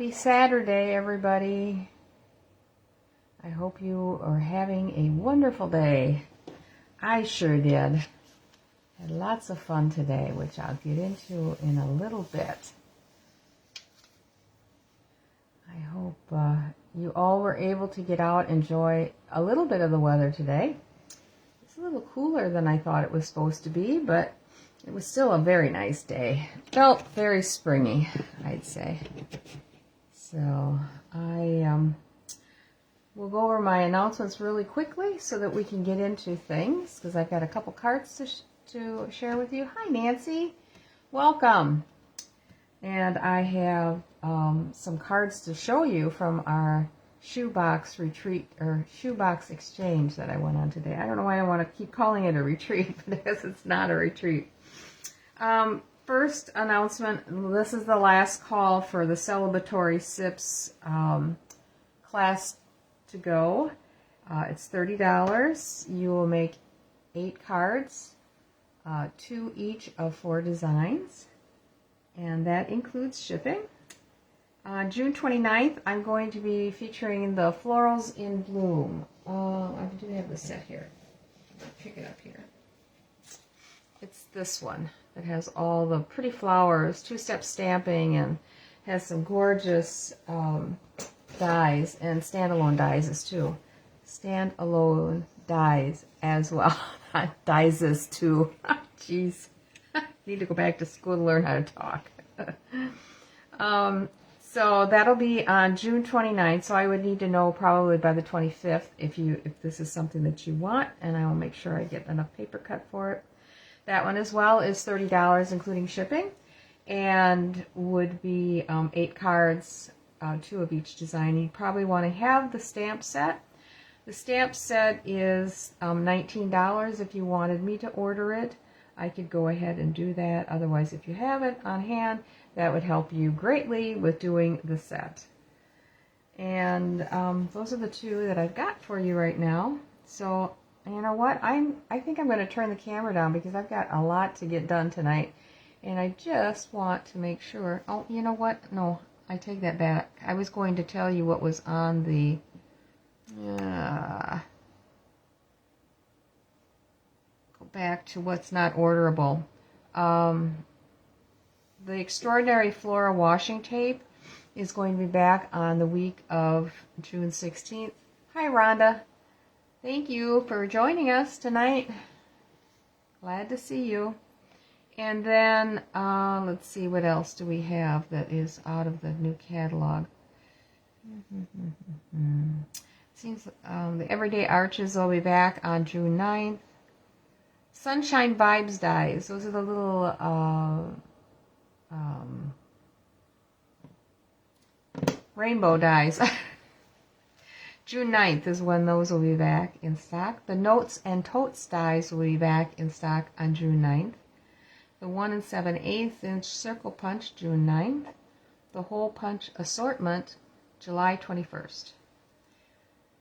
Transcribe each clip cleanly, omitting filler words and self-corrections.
Happy Saturday, everybody. I hope you are having a wonderful day. I sure did. Had lots of fun today, which I'll get into in a little bit. I hope you all were able to get out and enjoy a little bit of the weather today. It's a little cooler than I thought it was supposed to be, but it was still a very nice day. Felt very springy, I'd say. So I will go over my announcements really quickly so that we can get into things, because I've got a couple cards to share with you. Hi, Nancy. Welcome. And I have some cards to show you from our shoebox retreat or shoebox exchange that I went on today. I don't know why I want to keep calling it a retreat, because it's not a retreat. First announcement, this is the last call for the celebratory SIPs class to go. It's $30. You will make 8 cards, 2 each of 4 designs, and that includes shipping. June 29th, I'm going to be featuring the Florals in Bloom. I do have the set here. I'll pick it up here. It's this one that has all the pretty flowers, 2-step stamping, and has some gorgeous dies and standalone dies too. Standalone dies as well. Dies is too. Jeez. Need to go back to school to learn how to talk. So that'll be on June 29th. So I would need to know probably by the 25th if this is something that you want, and I will make sure I get enough paper cut for it. That one as well is $30, including shipping, and would be 8 cards, 2 of each design. You probably want to have the stamp set. The stamp set is $19. If you wanted me to order it, I could go ahead and do that. Otherwise, if you have it on hand, that would help you greatly with doing the set. And those are the 2 that I've got for you right now. So you know what? I think I'm going to turn the camera down because I've got a lot to get done tonight. And I just want to make sure. Oh, you know what? No, I take that back. I was going to tell you what was on the... go back to what's not orderable. The Extraordinary Flora Washing Tape is going to be back on the week of June 16th. Hi, Rhonda. Thank you for joining us tonight. Glad to see you. And then, let's see, what else do we have that is out of the new catalog? Seems the Everyday Arches will be back on June 9th. Sunshine Vibes dies. Those are the little rainbow dies. June 9th is when those will be back in stock. The Notes and Totes dies will be back in stock on June 9th. The 1 7/8 inch Circle Punch, June 9th. The Hole Punch Assortment, July 21st.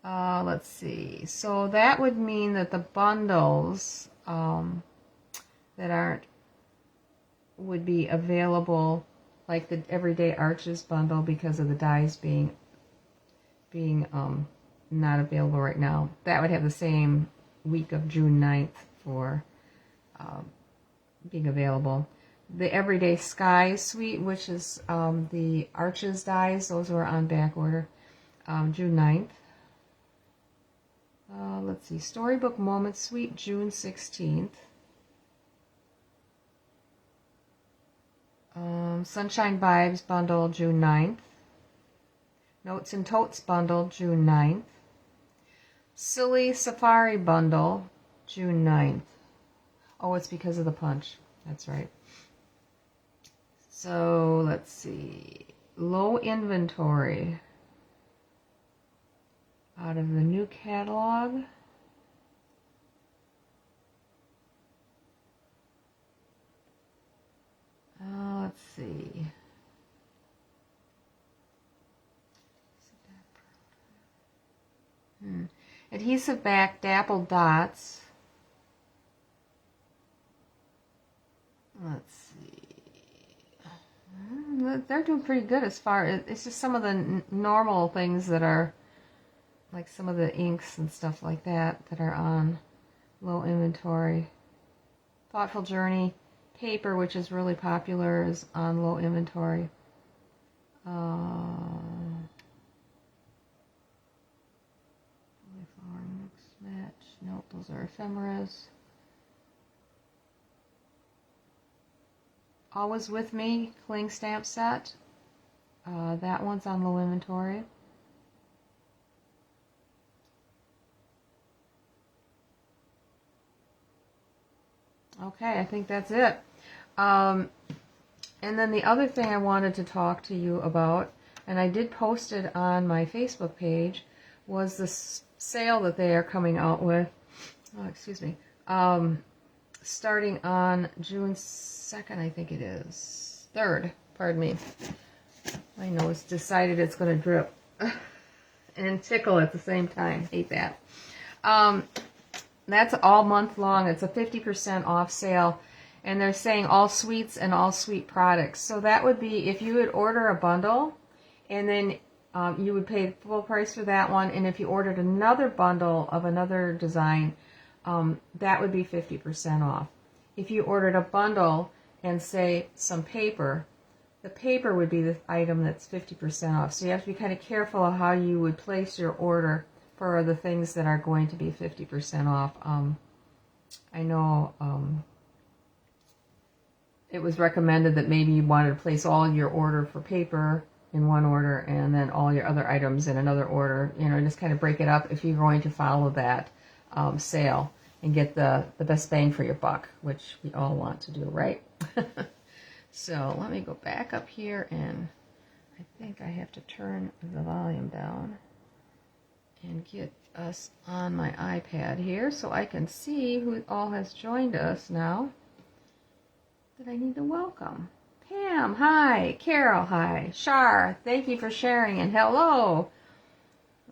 Let's see. So that would mean that the bundles that aren't would be available, like the Everyday Arches bundle, because of the dies being not available right now. That would have the same week of June 9th for being available. The Everyday Sky Suite, which is the Arches dies, those were on back order, June 9th. Let's see, Storybook Moment Suite, June 16th. Sunshine Vibes bundle, June 9th. Notes and Totes bundle, June 9th. Silly Safari bundle, June 9th. Oh, it's because of the punch. That's right. So, let's see. Low inventory out of the new catalog. Let's see. Adhesive back dappled dots. Let's see. they're doing pretty good as far as, it's just some of the normal things that are, like some of the inks and stuff like that are on low inventory. Thoughtful Journey paper, which is really popular, is on low inventory. Flower mix match. Nope, those are ephemeras. Always With Me cling stamp set. That one's on low inventory. Okay, I think that's it. And then the other thing I wanted to talk to you about, and I did post it on my Facebook page, was this sale that they are coming out with. Oh, excuse me. Starting on June 2nd, I think it is. 3rd, pardon me. My nose decided it's going to drip and tickle at the same time. Hate that. That's all month long. It's a 50% off sale. And they're saying all sweets and all sweet products. So that would be if you would order a bundle, and then you would pay full price for that one. And if you ordered another bundle of another design, that would be 50% off. If you ordered a bundle and say some paper, the paper would be the item that's 50% off. So you have to be kind of careful of how you would place your order for the things that are going to be 50% off. I know it was recommended that maybe you wanted to place all your order for paper in one order and then all your other items in another order. You know, just kind of break it up if you're going to follow that sale and get the best bang for your buck, which we all want to do, right? So let me go back up here, and I think I have to turn the volume down and get us on my iPad here so I can see who all has joined us now that I need to welcome. Pam, hi. Carol, hi. Shar, thank you for sharing, and hello.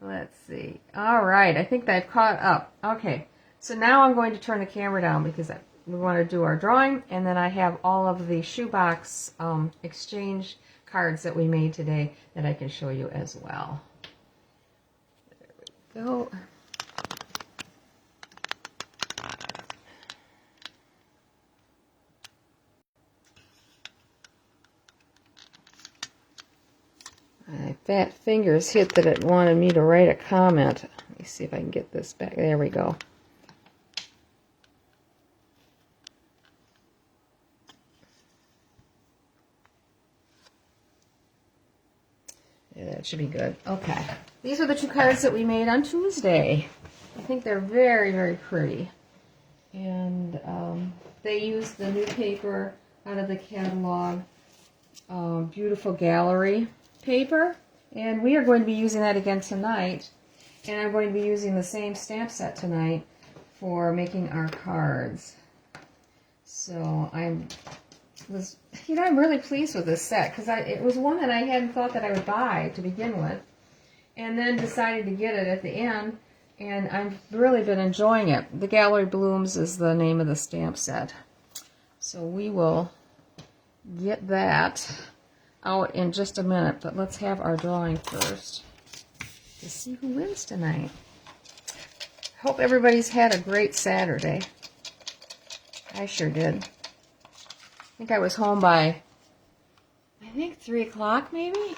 Let's see. All right, I think I've caught up. Okay, so now I'm going to turn the camera down because we want to do our drawing, and then I have all of the shoebox exchange cards that we made today that I can show you as well. There we go. My fat fingers hit that it wanted me to write a comment. Let me see if I can get this back. There we go. Yeah, that should be good. Okay. These are the two cards that we made on Tuesday. I think they're very, very pretty. And they used the new paper out of the catalog, Beautiful Gallery paper. And we are going to be using that again tonight. And I'm going to be using the same stamp set tonight for making our cards. So I'm really pleased with this set because it was one that I hadn't thought that I would buy to begin with, and then decided to get it at the end, and I've really been enjoying it. The Gallery Blooms is the name of the stamp set. So we will get that out in just a minute, but let's have our drawing first to see who wins tonight. Hope everybody's had a great Saturday. I sure did. I think I was home by, 3 o'clock maybe.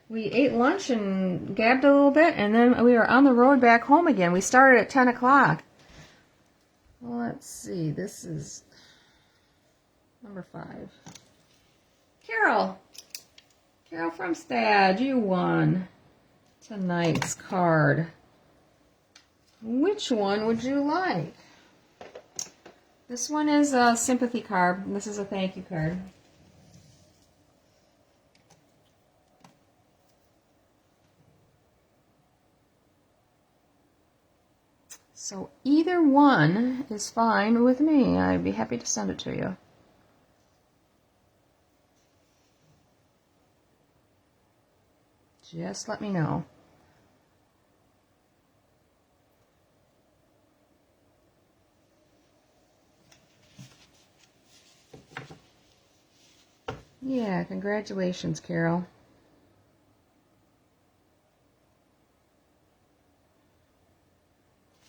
We ate lunch and gabbed a little bit, and then we were on the road back home again. We started at 10 o'clock. Well, let's see. This is number 5. Carol Frumstad, you won tonight's card. Which one would you like? This one is a sympathy card, and this is a thank you card. So either one is fine with me. I'd be happy to send it to you. Just let me know. Yeah, congratulations, Carol.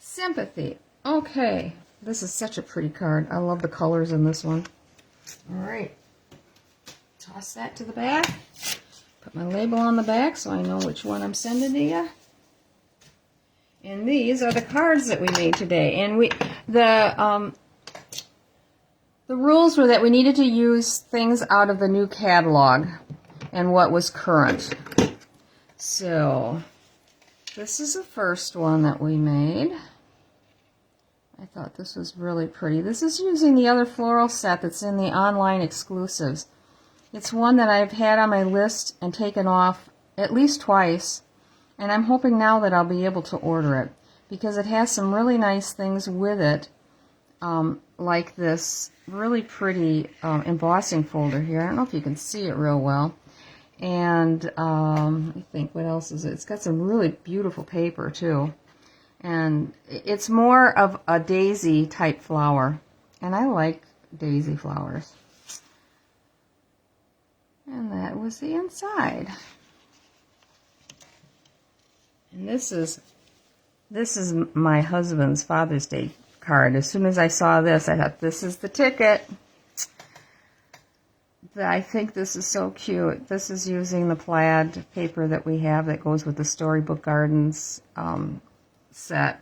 Sympathy. Okay. This is such a pretty card. I love the colors in this one. All right. Toss that to the back. Put my label on the back so I know which one I'm sending to you. And these are the cards that we made today. And the rules were that we needed to use things out of the new catalog and what was current. So this is the first one that we made. I thought this was really pretty. This is using the other floral set that's in the online exclusives. It's one that I've had on my list and taken off at least twice, and I'm hoping now that I'll be able to order it because it has some really nice things with it, like this really pretty embossing folder here. I don't know if you can see it real well. And let me think, what else is it? It's got some really beautiful paper too. And it's more of a daisy type flower. And I like daisy flowers. And that was the inside. And this is my husband's Father's Day card. As soon as I saw this, I thought, this is the ticket. I think this is so cute. This is using the plaid paper that we have that goes with the Storybook Gardens set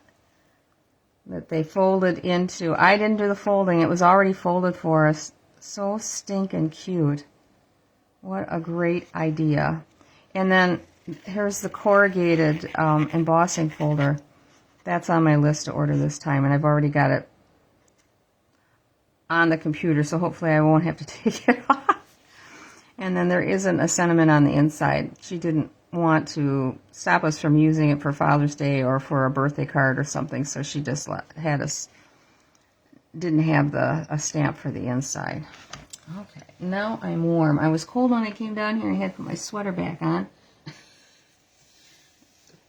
that they folded into. I didn't do the folding. It was already folded for us. So stinking cute. What a great idea. And then here's the corrugated embossing folder. That's on my list to order this time, and I've already got it on the computer, so hopefully I won't have to take it off. And then there isn't a sentiment on the inside. She didn't want to stop us from using it for Father's Day or for a birthday card or something, so she just had us, didn't have a stamp for the inside. Okay, now I'm warm. I was cold when I came down here. I had to put my sweater back on.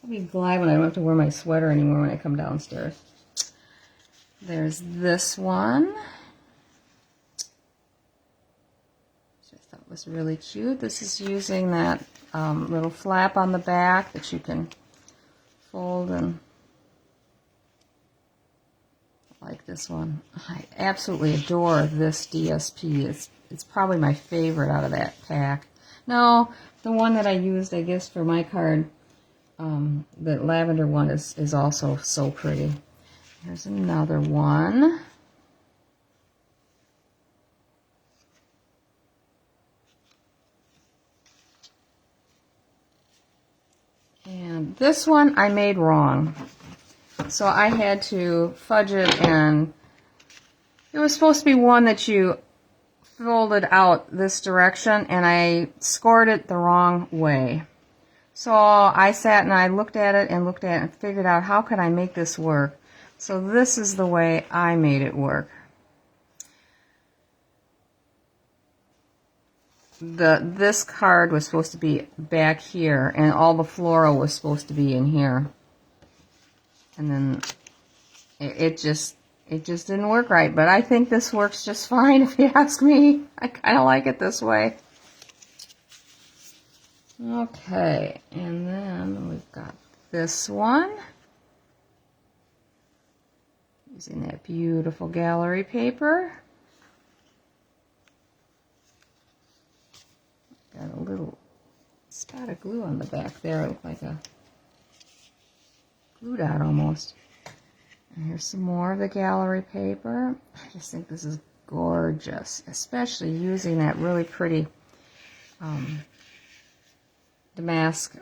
I'll be glad when I don't have to wear my sweater anymore when I come downstairs. There's this one. Was really cute. This is using that little flap on the back that you can fold, and I like this one. I absolutely adore this DSP. It's probably my favorite out of that pack. No, the one that I used, I guess, for my card, the lavender one is also so pretty. Here's another one. And this one I made wrong. So I had to fudge it, and it was supposed to be one that you folded out this direction, and I scored it the wrong way. So I sat and I looked at it and figured out how could I make this work. So this is the way I made it work. This card was supposed to be back here, and all the floral was supposed to be in here. And then it just didn't work right. But I think this works just fine, if you ask me. I kind of like it this way. Okay, and then we've got this one. Using that beautiful gallery paper. Got a little spot of glue on the back there. It looked like a glue dot almost. And here's some more of the gallery paper. I just think this is gorgeous, especially using that really pretty damask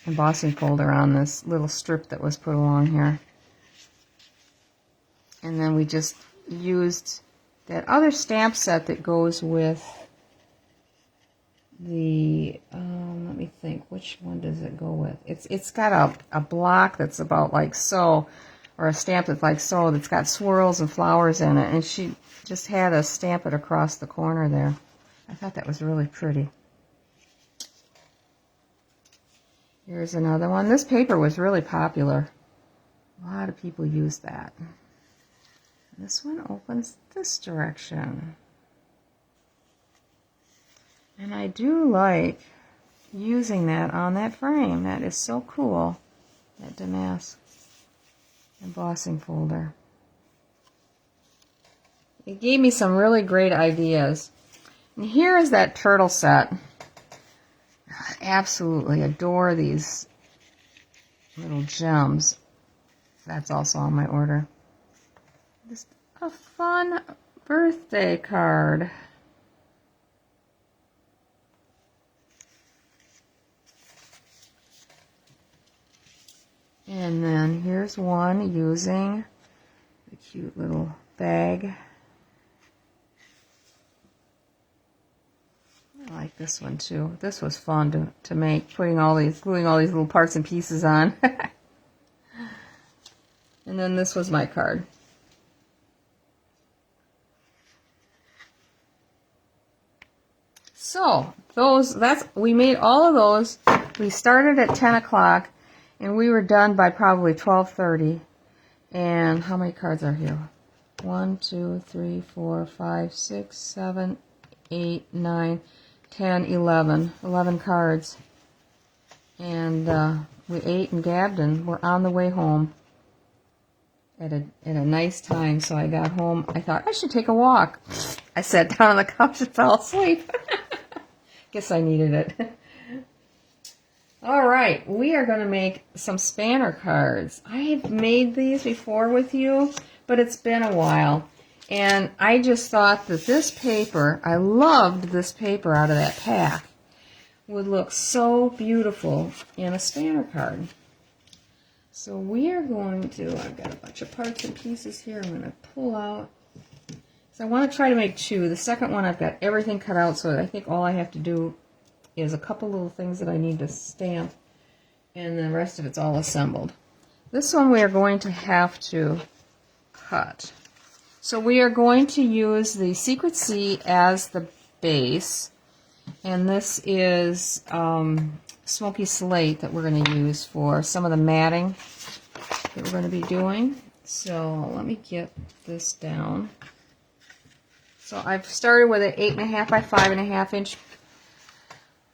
embossing folder on this little strip that was put along here. And then we just used that other stamp set that goes with the, let me think, which one does it go with? It's got a block that's about like so, or a stamp that's like so, that's got swirls and flowers in it, and she just had us stamp it across the corner there. I thought that was really pretty. Here's another one. This paper was really popular. A lot of people use that. This one opens this direction. And I do like using that on that frame. That is so cool. That Damask embossing folder. It gave me some really great ideas. And here is that turtle set. I absolutely adore these little gems. That's also on my order. Just a fun birthday card. And then here's one using the cute little bag. I like this one too. This was fun to make, gluing all these little parts and pieces on. And then this was my card. So we made all of those. We started at 10 o'clock and we were done by probably 12:30. And how many cards are here? 1, 2, 3, 4, 5, 6, 7, 8, 9, 10, 11. 11 cards. And we ate and gabbed and we're on the way home at a nice time. So I got home. I thought I should take a walk. I sat down on the couch and fell asleep. Guess I needed it. All right, we are going to make some spanner cards. I've made these before with you, but it's been a while. And I just thought that this paper, I loved this paper out of that pack, would look so beautiful in a spanner card. So we are going to, I've got a bunch of parts and pieces here I'm going to pull out. So I want to try to make two. The second one I've got everything cut out, so I think all I have to do is a couple little things that I need to stamp, and the rest of it's all assembled. This one we are going to have to cut. So we are going to use the Secret Sea as the base, and this is Smoky Slate that we're going to use for some of the matting that we're going to be doing. So let me get this down. So I've started with an 8.5 by 5.5 inch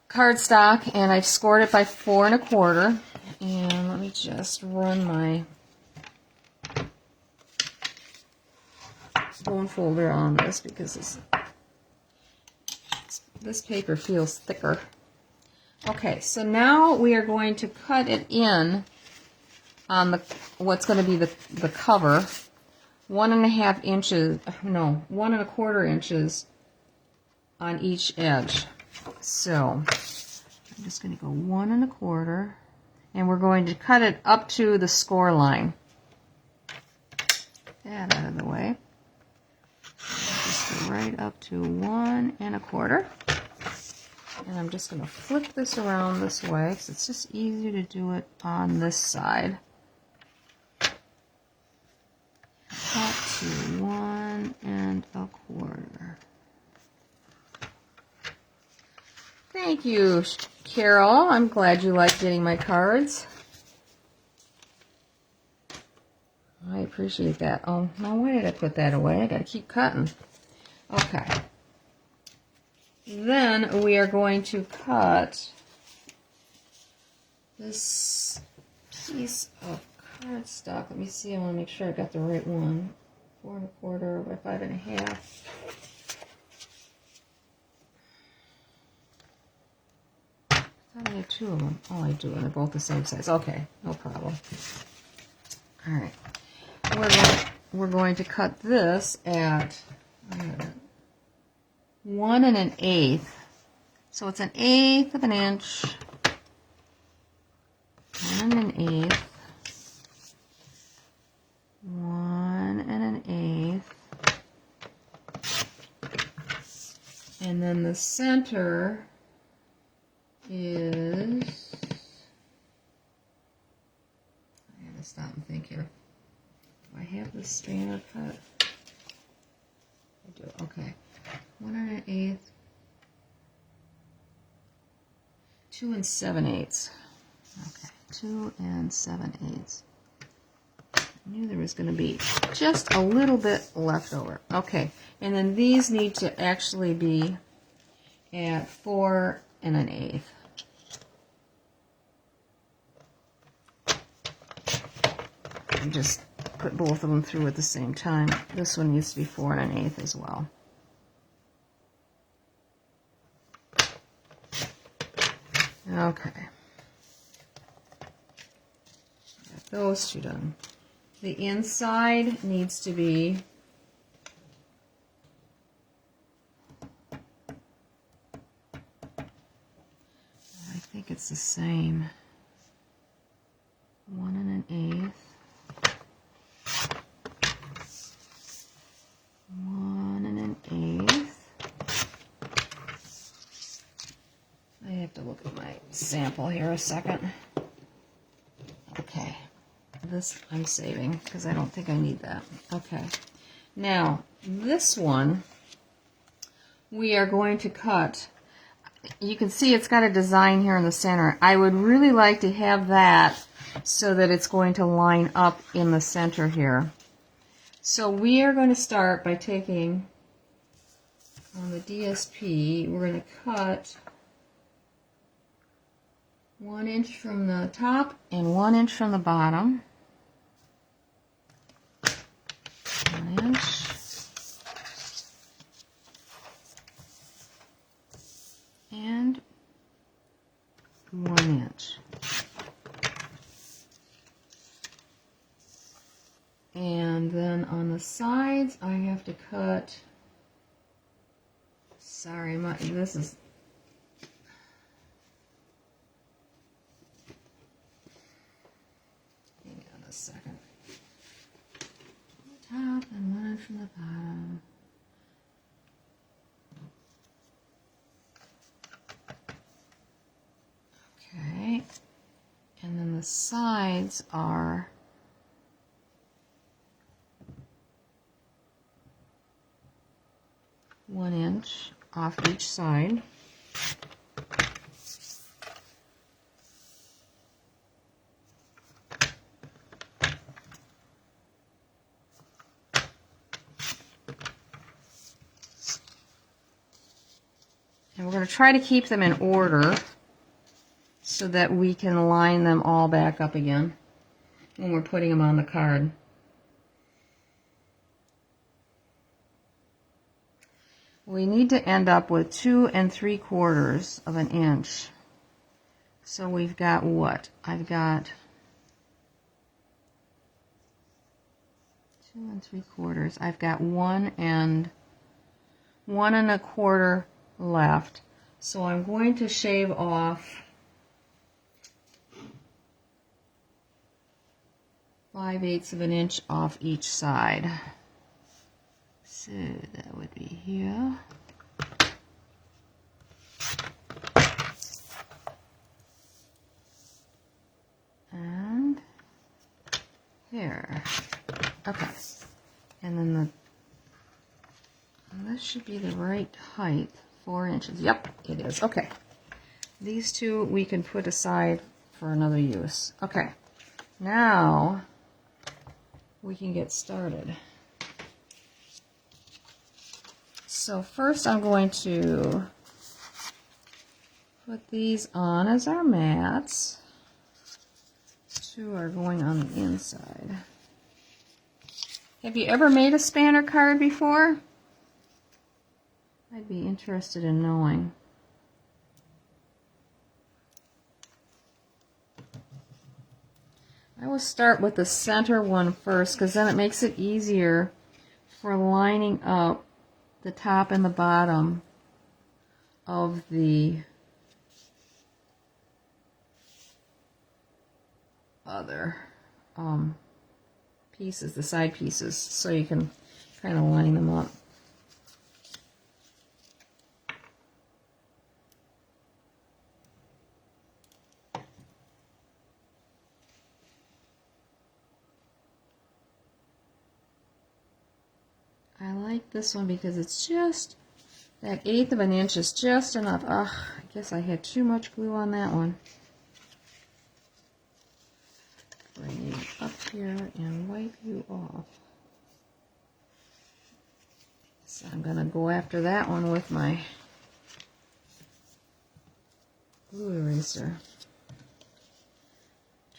cardstock, and I've scored it by 4 1/4. And let me just run my bone folder on this because this paper feels thicker. Okay, so now we are going to cut it in on what's going to be the cover. 1.5 inches, no, 1 1/4 inches on each edge. So I'm just going to go 1 1/4, and we're going to cut it up to the score line. That out of the way. Just go right up to 1 1/4. And I'm just going to flip this around this way because it's just easier to do it on this side. Up to 1 1/4. Thank you, Carol. I'm glad you like getting my cards. I appreciate that. Oh, now why did I put that away? I got to keep cutting. Okay. Then we are going to cut this piece of cardstock. Let me see. I want to make sure I got the right one. 4 1/4 by 5.5. I have two of them. Oh, I do, and they're both the same size. Okay, no problem. All right, we're going to cut this at 1 1/8. So it's 1/8 of an inch. 1 1/8. 1 1/8. And then the center is, I gotta stop and think here. Do I have the spanner cut? I do. Okay. 1 1/8. 2 7/8. Okay. 2 7/8. I knew there was going to be just a little bit left over. Okay. And then these need to actually be at 4 1/8. And just put both of them through at the same time. This one needs to be 4 1/8 as well. Okay. Got those two done. The inside needs to be I think it's the same. 1 1/8. 1 1/8. I have to look at my sample here a second. Okay. This I'm saving because I don't think I need that. Okay. Now, this one we are going to cut. You can see it's got a design here in the center. I would really like to have that so that it's going to line up in the center here. So we are going to start by taking on the DSP, we're going to cut 1 inch from the top and 1 inch from the bottom. 1 inch. And 1 inch. And then on the sides, I have to cut, sorry, this is, hang on a second. Top and 1 inch from the bottom. Okay, and then the sides are 1 inch off each side. And we're going to try to keep them in order so that we can line them all back up again when we're putting them on the card. We need to end up with 2 3/4 of an inch. So we've got what? I've got 2 3/4. I've got 1 and 1 1/4 left. So I'm going to shave off 5/8 of an inch off each side. So that would be here. And here. Okay. And then this should be the right height. 4 inches. Yep, it is. Okay. These two we can put aside for another use. Okay. Now we can get started. So first I'm going to put these on as our mats. 2 are going on the inside. Have you ever made a spanner card before? I'd be interested in knowing. I will start with the center one first because then it makes it easier for lining up the top and the bottom of the other pieces, the side pieces, so you can kind of line them up. I like this one because it's just, that 1/8 of an inch is just enough. Ugh, I guess I had too much glue on that one. Bring you up here and wipe you off. So I'm going to go after that one with my glue eraser.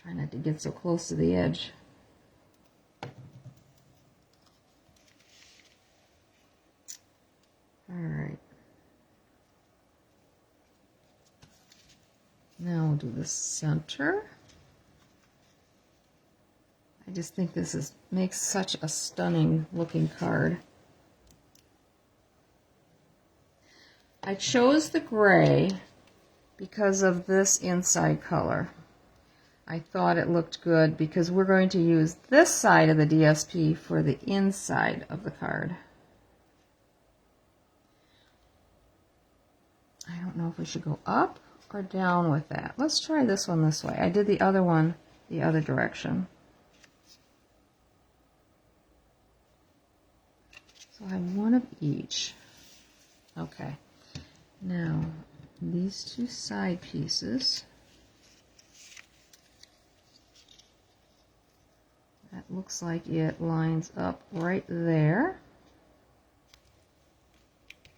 Try not to get so close to the edge. Alright. Now we'll do the center. I just think this makes such a stunning looking card. I chose the gray because of this inside color. I thought it looked good because we're going to use this side of the DSP for the inside of the card. I don't know if we should go up or down with that. Let's try this one this way. I did the other one the other direction. So I have one of each. Okay. Now, these two side pieces, that looks like it lines up right there.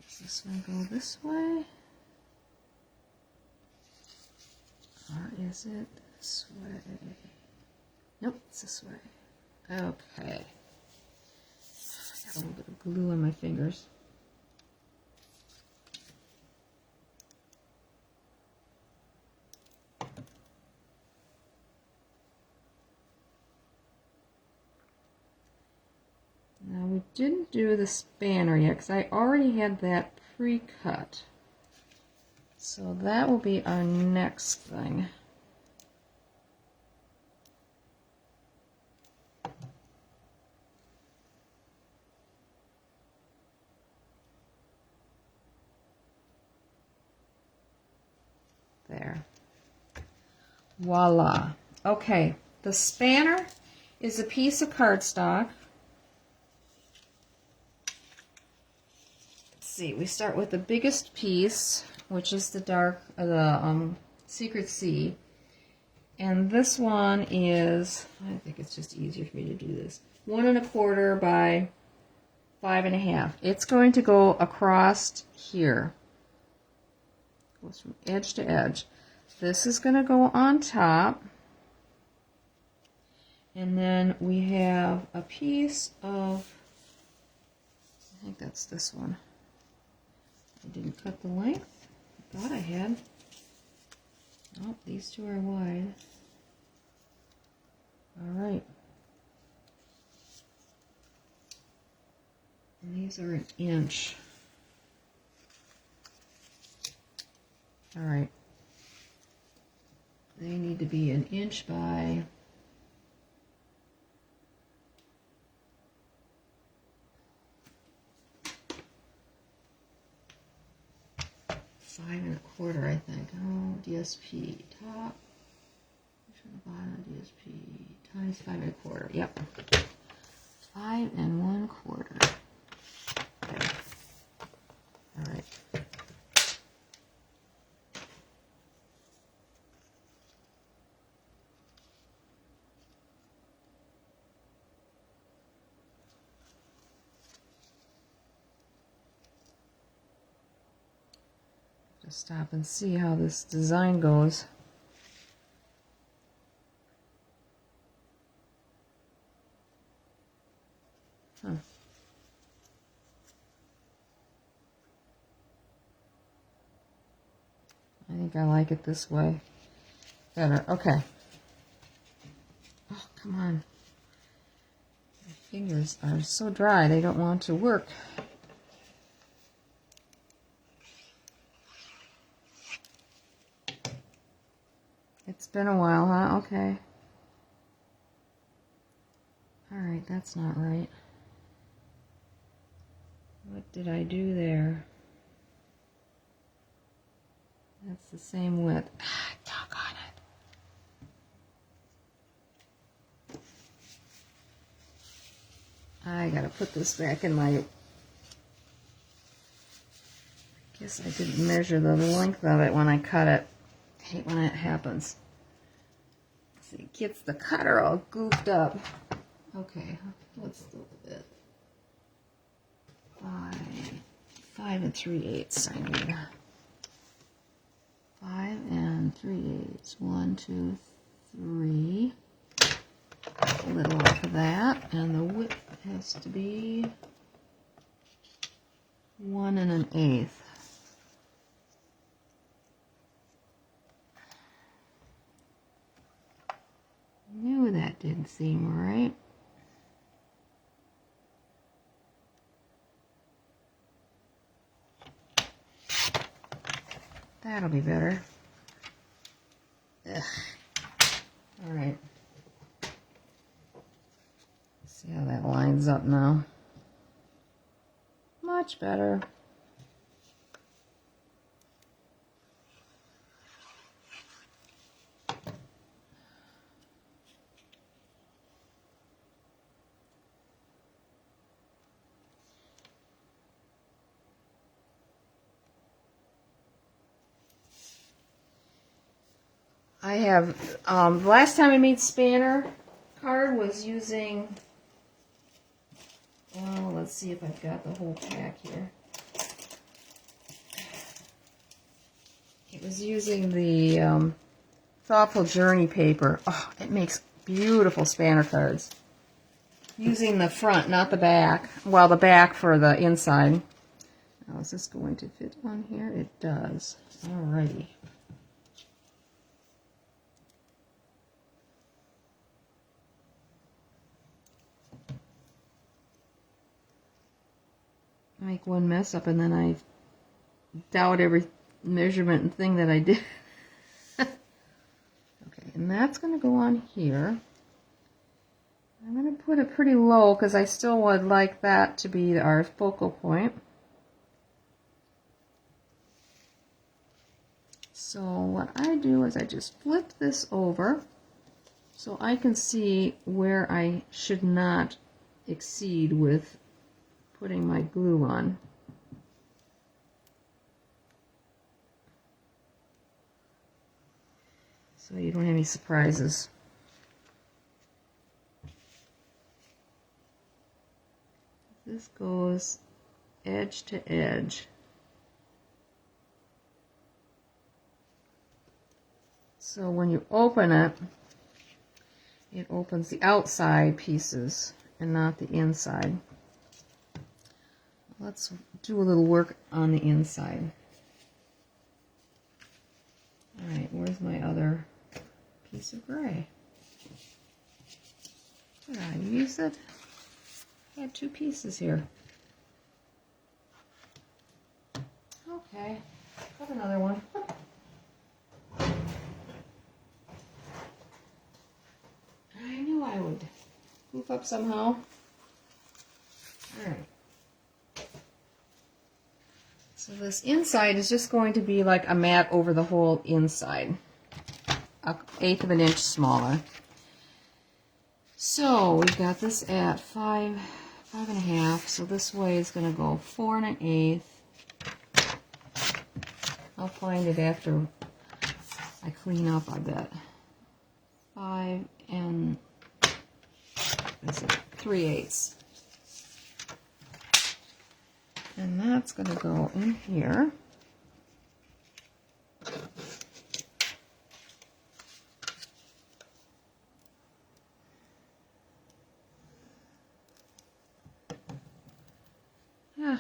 Does this one go this way? Or is it this way? Nope, it's this way. Okay. I got a little bit of glue on my fingers. Now we didn't do the spanner yet because I already had that pre-cut. So that will be our next thing. There. Voila. Okay, the spanner is a piece of cardstock. Let's see, we start with the biggest piece, which is the Secret Sea. And this one is, I think it's just easier for me to do this, 1 1/4 by 5 1/2. It's going to go across here. Goes from edge to edge. This is going to go on top. And then we have a piece of, I think that's this one. I didn't cut the length. I thought I had. Oh, these two are wide. All right. And these are 1 inch. All right. They need to be 1 inch by 5 1/4, I think. Oh, DSP top. Bottom DSP times 5 1/4. Yep. 5 1/4. There. All right. Just stop and see how this design goes. Huh. I think I like it this way better. Okay. Oh, come on. My fingers are so dry, they don't want to work. It's been a while, huh? Okay. Alright, that's not right. What did I do there? That's the same width. Ah, doggone it. I gotta put this back in my... I guess I didn't measure the length of it when I cut it. I hate when that happens. See, it gets the cutter all goofed up. Okay, what's the width? 5 3/8 I need. 5 3/8. 1, 2, 3. A little off of that, and the width has to be 1 1/8. Knew that didn't seem right. That'll be better. Ugh. All right. See how that lines up now. Much better. I have, the last time I made spanner card was using, well, let's see if I've got the whole pack here. It was using the Thoughtful Journey paper. Oh, it makes beautiful spanner cards. Using the front, not the back. Well, the back for the inside. Now, is this going to fit on here? It does. Alrighty. I make one mess up and then I doubt every measurement and thing that I did. Okay, and that's going to go on here. I'm going to put it pretty low because I still would like that to be our focal point. So what I do is I just flip this over so I can see where I should not exceed with putting my glue on. So you don't have any surprises. This goes edge to edge. So when you open it, it opens the outside pieces and not the inside. Let's do a little work on the inside. Alright, where's my other piece of gray? Did I use it? I had two pieces here. Okay, got another one. I knew I would goof up somehow. Alright. So this inside is just going to be like a mat over the whole inside. 1/8 of an inch smaller. So we've got this at 5 1/2. So this way is going to go 4 1/8. I'll find it after I clean up, I bet. 5 3/8. And that's going to go in here.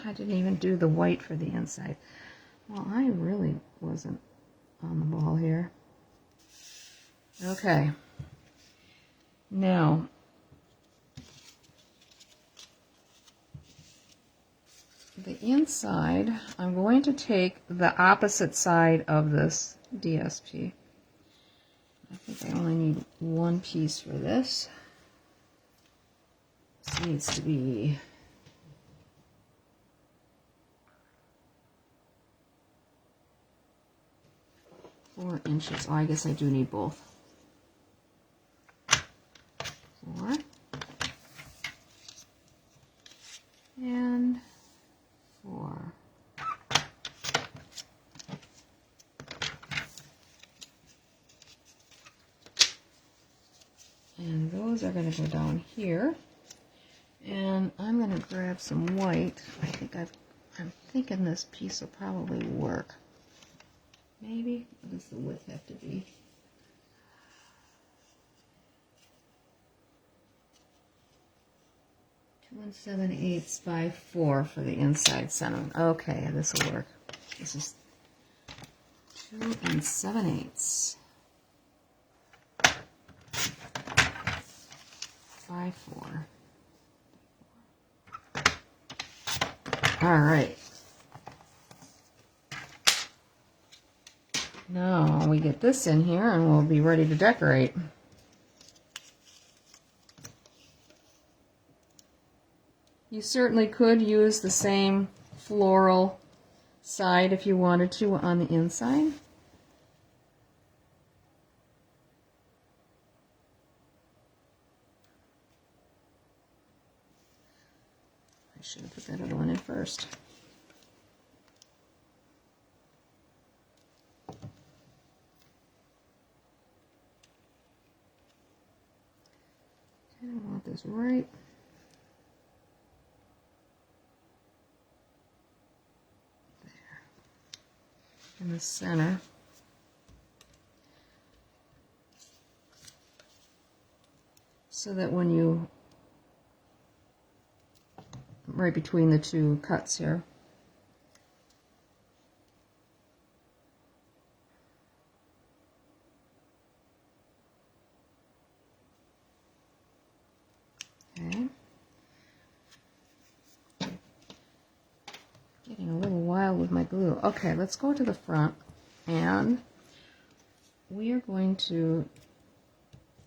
I didn't even do the white for the inside. Well, I really wasn't on the ball here. Okay. Now, the inside, I'm going to take the opposite side of this DSP. I think I only need one piece for this. This needs to be 4 inches. Oh, I guess I do need both. 4 and 4. And those are going to go down here. And I'm going to grab some white. I'm thinking this piece will probably work. maybe. What does the width have to be? 2 7/8 by 4 for the inside centering. Okay, this will work. This is 2 7/8 by 4. All right. Now we get this in here and we'll be ready to decorate. You certainly could use the same floral side if you wanted to on the inside. I should have put that other one in first. I don't want this right in the center. So that when you, right between the two cuts here. Okay. Getting a little wild with my glue. Okay, let's go to the front and we are going to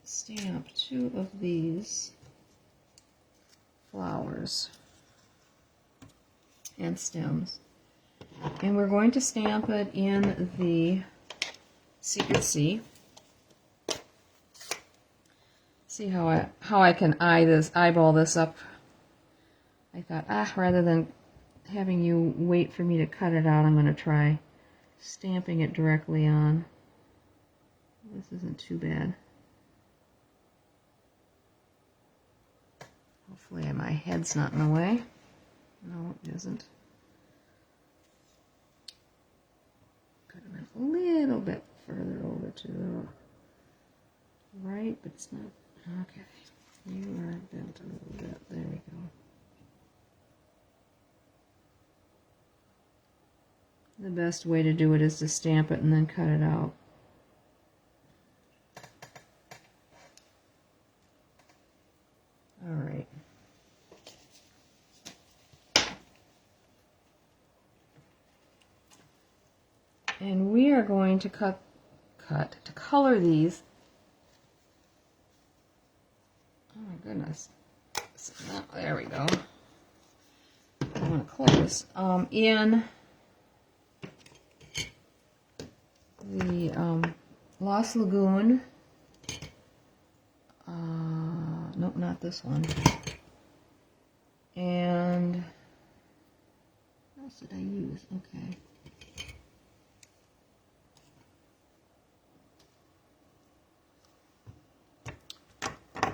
stamp 2 of these flowers and stems. And we're going to stamp it in the Secret Sea. See how I can eyeball this up. I thought, rather than having you wait for me to cut it out, I'm going to try stamping it directly on. This isn't too bad. Hopefully my head's not in the way. No, it isn't. Could have been a little bit further over to the right, but it's not. Okay, you are bent a little bit. There we go. The best way to do it is to stamp it and then cut it out. All right. And we are going to to color these. Oh my goodness. There we go. I want to close. In the Lost Lagoon. Nope, not this one. And what else did I use? Okay.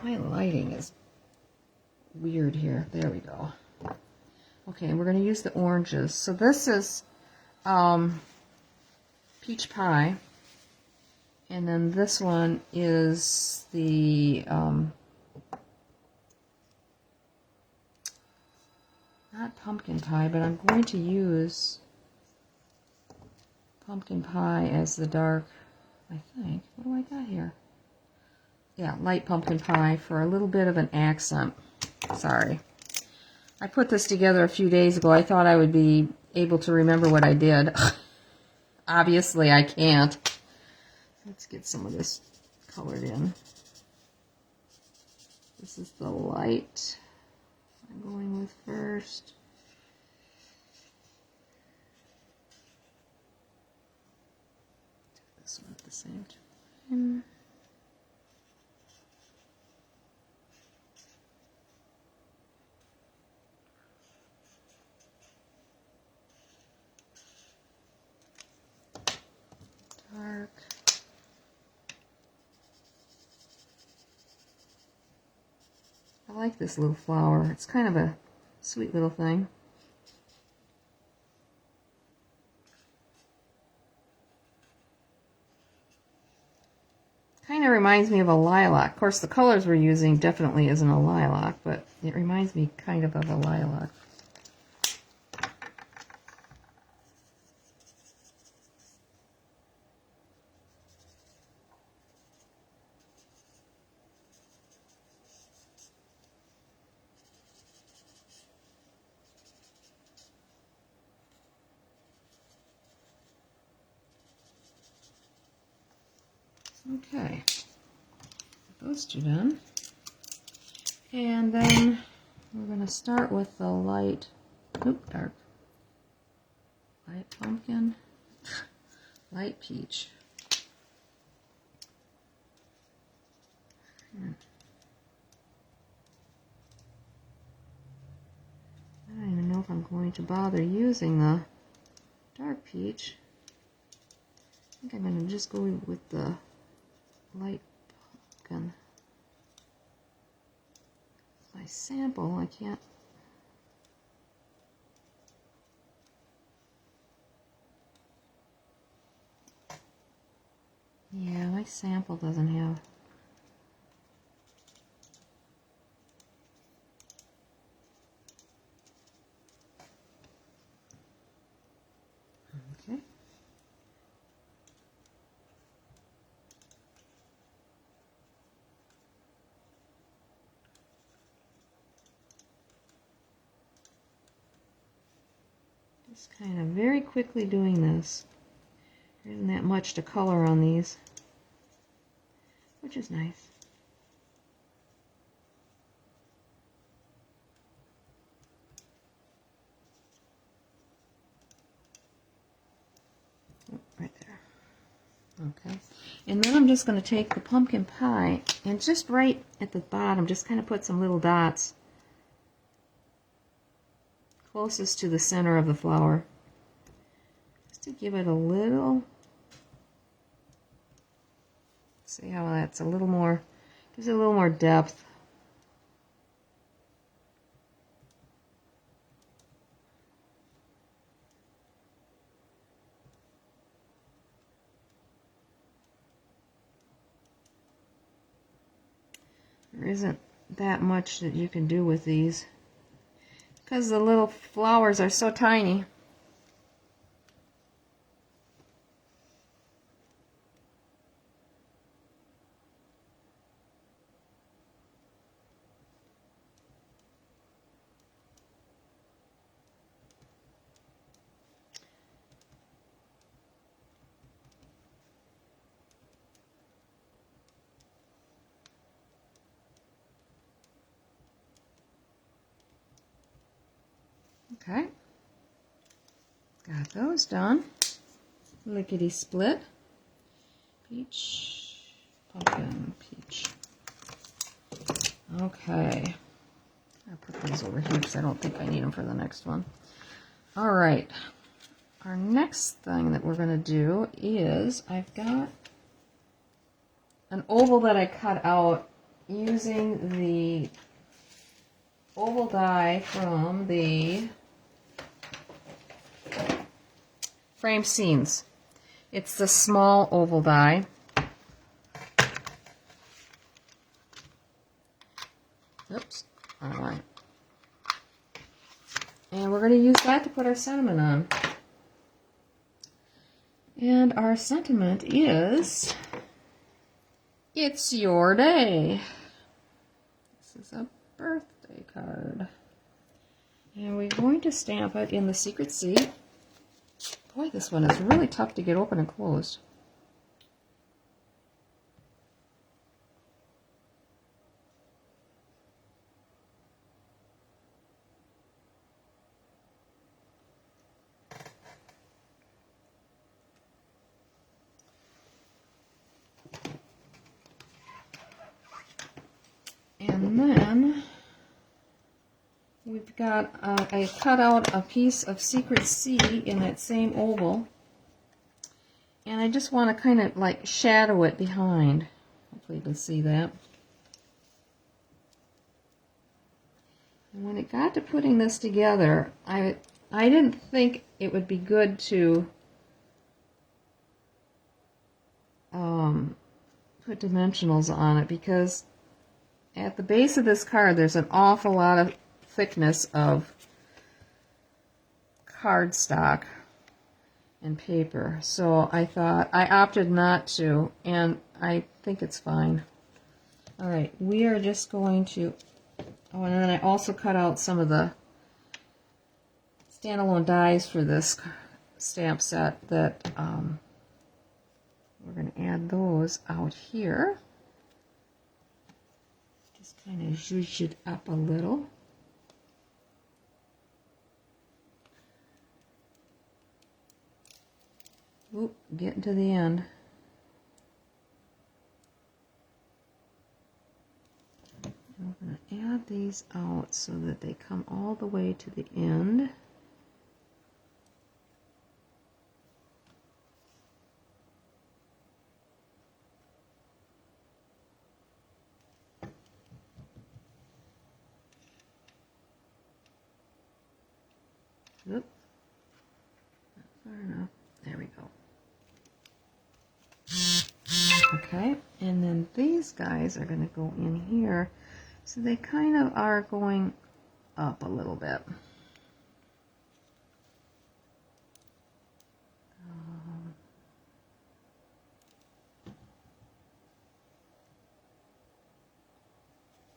My lighting is weird here. There we go. Okay, we're going to use the oranges. So this is peach pie. And then this one is the, not pumpkin pie, but I'm going to use pumpkin pie as the dark, I think. What do I got here? Yeah, light pumpkin pie for a little bit of an accent. Sorry. I put this together a few days ago. I thought I would be able to remember what I did. Obviously, I can't. Let's get some of this colored in. This is the light I'm going with first. Do this one at the same time. Dark. I like this little flower. It's kind of a sweet little thing. kind of reminds me of a lilac. Of course, the colors we're using definitely isn't a lilac, but it reminds me kind of a lilac. Okay, those two done. And then we're going to start with the light, dark, light pumpkin, light peach. I don't even know if I'm going to bother using the dark peach. I think I'm going to just go with the light pumpkin. My sample, I can't. Yeah, my sample doesn't have. Okay. Just kind of very quickly doing this. There isn't that much to color on these, which is nice. Oh, right there. Okay. And then I'm just going to take the pumpkin pie and just right at the bottom, just kind of put some little dots closest to the center of the flower, just to give it a little, see how that's a little more, gives it a little more depth. There isn't that much that you can do with these because the little flowers are so tiny. Okay, got those done. Lickety split. Peach, pumpkin, peach. Okay, I'll put these over here because I don't think I need them for the next one. All right, our next thing that we're going to do is I've got an oval that I cut out using the oval die from the Frame Scenes. It's the small oval die. Oops, all right. And we're going to use that to put our sentiment on. And our sentiment is, it's your day. This is a birthday card. And we're going to stamp it in the Secret Seed. Boy, this one is really tough to get open and closed. And then we've got, I cut out a piece of Secret Seed in that same oval. And I just want to kind of like shadow it behind. Hopefully you can see that. And when it got to putting this together, I didn't think it would be good to put put dimensionals on it, because at the base of this card there's an awful lot of thickness of cardstock and paper. So I opted not to, and I think it's fine. Alright, we are just going to, oh, and then I also cut out some of the standalone dies for this stamp set that we're going to add those out here. Just kind of zhuzh it up a little. Oop, getting to the end. I'm going to add these out so that they come all the way to the end. Oop, not far enough. There we go. Okay, and then these guys are going to go in here, so they kind of are going up a little bit.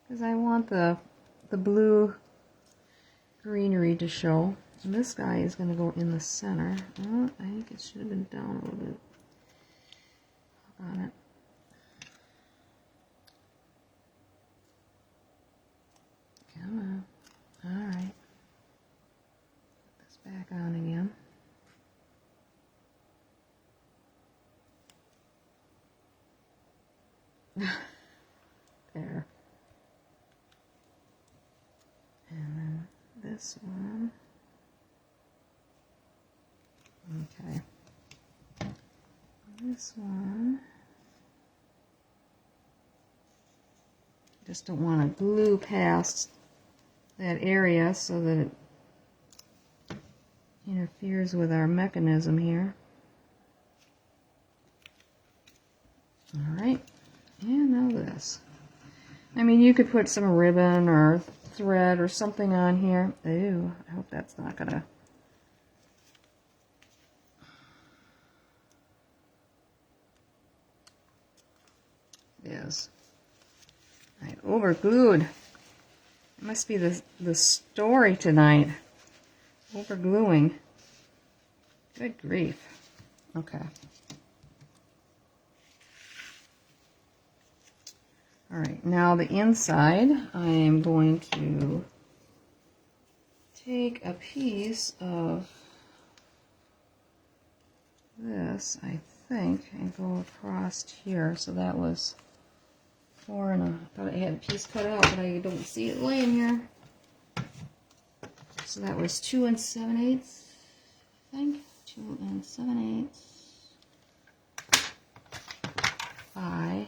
Because I want the blue greenery to show. And this guy is going to go in the center. Oh, I think it should have been down a little bit on it. Come on. Alright. Put this back on again. There. And then this one. Okay. This one. Just don't want to glue past that area so that it interferes with our mechanism here. Alright, and now this. I mean, you could put some ribbon or thread or something on here. Ew, I hope that's not gonna... It is. I overglued. It must be the story tonight. Overgluing. Good grief. Okay. Alright, now the inside, I am going to take a piece of this, I think, and go across here. So that was 4 and I thought I had a piece cut out, but I don't see it laying here. So that was 2 7/8, I think. 2 7/8. 5.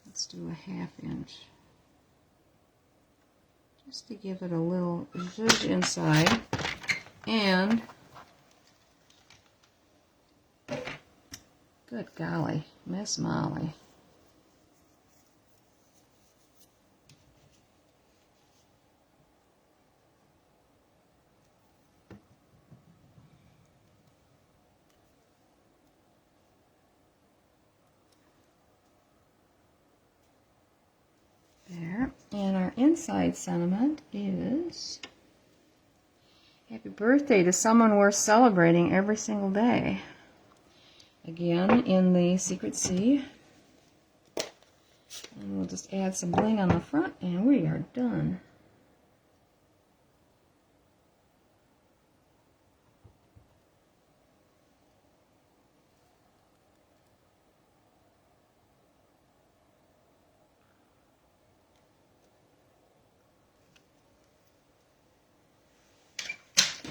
Let's do a 1/2 inch. Just to give it a little zhuzh inside. And, good golly, Miss Molly. There. And our inside sentiment is, happy birthday to someone worth celebrating every single day. Again, in the Secret C. And we'll just add some bling on the front, and we are done.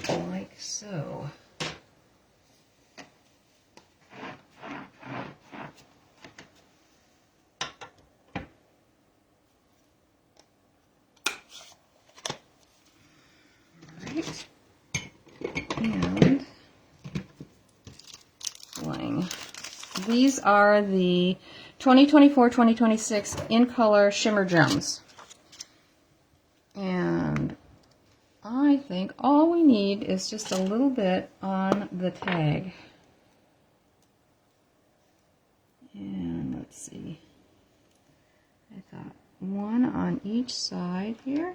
Like so. Right. And bling. These are the 2024-2026 In Color Shimmer Gems. And I think all we need is just a little bit on the tag. And let's see. I thought one on each side here.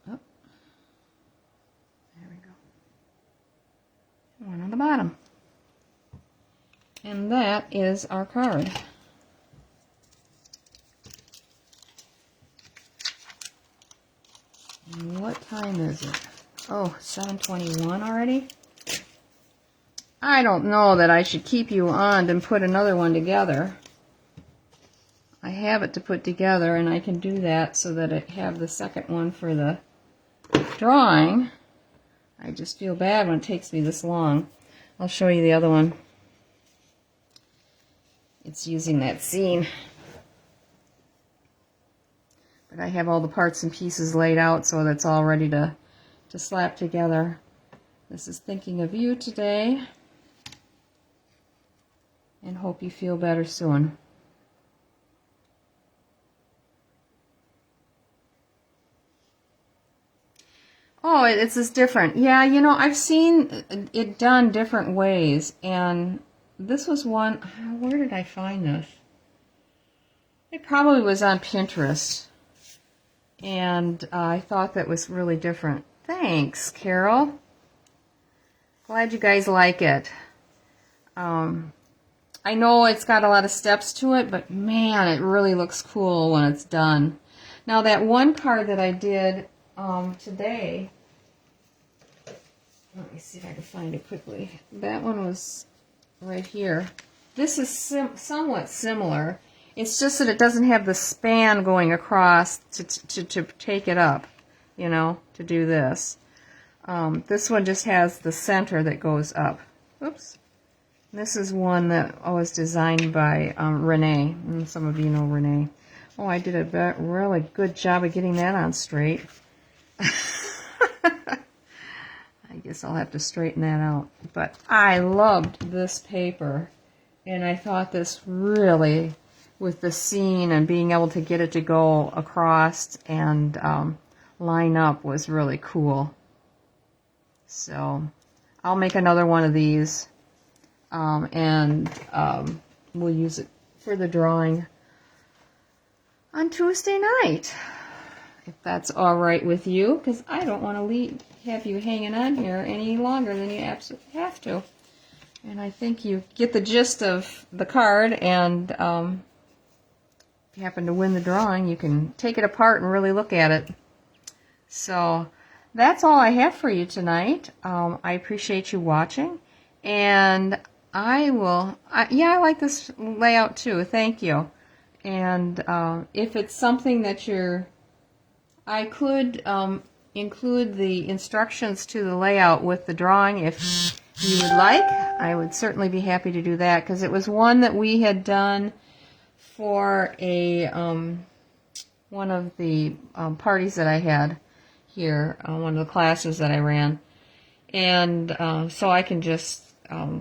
Oh, there we go. One on the bottom. And that is our card. And what time is it? Oh, 7:21 already? I don't know that I should keep you on and put another one together. I have it to put together, and I can do that so that I have the second one for the drawing. I just feel bad when it takes me this long. I'll show you the other one. It's using that scene. But I have all the parts and pieces laid out so that's all ready to slap together. This is Thinking of You today. And hope you feel better soon. Oh, it's just different. Yeah, you know, I've seen it done different ways, and this was one. Where did I find this? It probably was on Pinterest, and I thought that was really different. Thanks, Carol. Glad you guys like it. I know it's got a lot of steps to it, but man, it really looks cool when it's done. Now, that one card that I did today, let me see if I can find it quickly. That one was right here. This is somewhat similar. It's just that it doesn't have the span going across to take it up, you know, to do this. This one just has the center that goes up. Oops. This is one that was designed by Renee. And some of you know Renee. Oh, I did a really good job of getting that on straight. I guess I'll have to straighten that out. But I loved this paper. And I thought this really, with the scene and being able to get it to go across and line up, was really cool. So I'll make another one of these. And we'll use it for the drawing on Tuesday night, if that's all right with you, because I don't want to have you hanging on here any longer than you absolutely have to. And I think you get the gist of the card, and if you happen to win the drawing, you can take it apart and really look at it. So that's all I have for you tonight. I appreciate you watching, and I like this layout too. Thank you. And if it's something that I could include the instructions to the layout with the drawing if you would like. I would certainly be happy to do that, because it was one that we had done for a one of the parties that I had here, one of the classes that I ran. And so I can just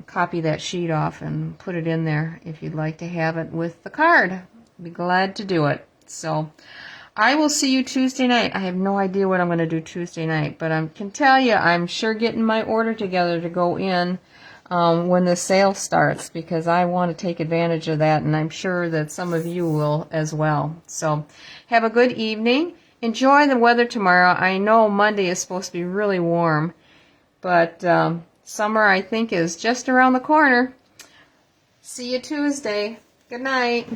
copy that sheet off and put it in there if you'd like to have it with the card. I'd be glad to do it. So I will see you Tuesday night. I have no idea what I'm going to do Tuesday night, but I can tell you I'm sure getting my order together to go in when the sale starts, because I want to take advantage of that, and I'm sure that some of you will as well. So have a good evening. Enjoy the weather tomorrow. I know Monday is supposed to be really warm, but summer, I think, is just around the corner. See you Tuesday. Good night.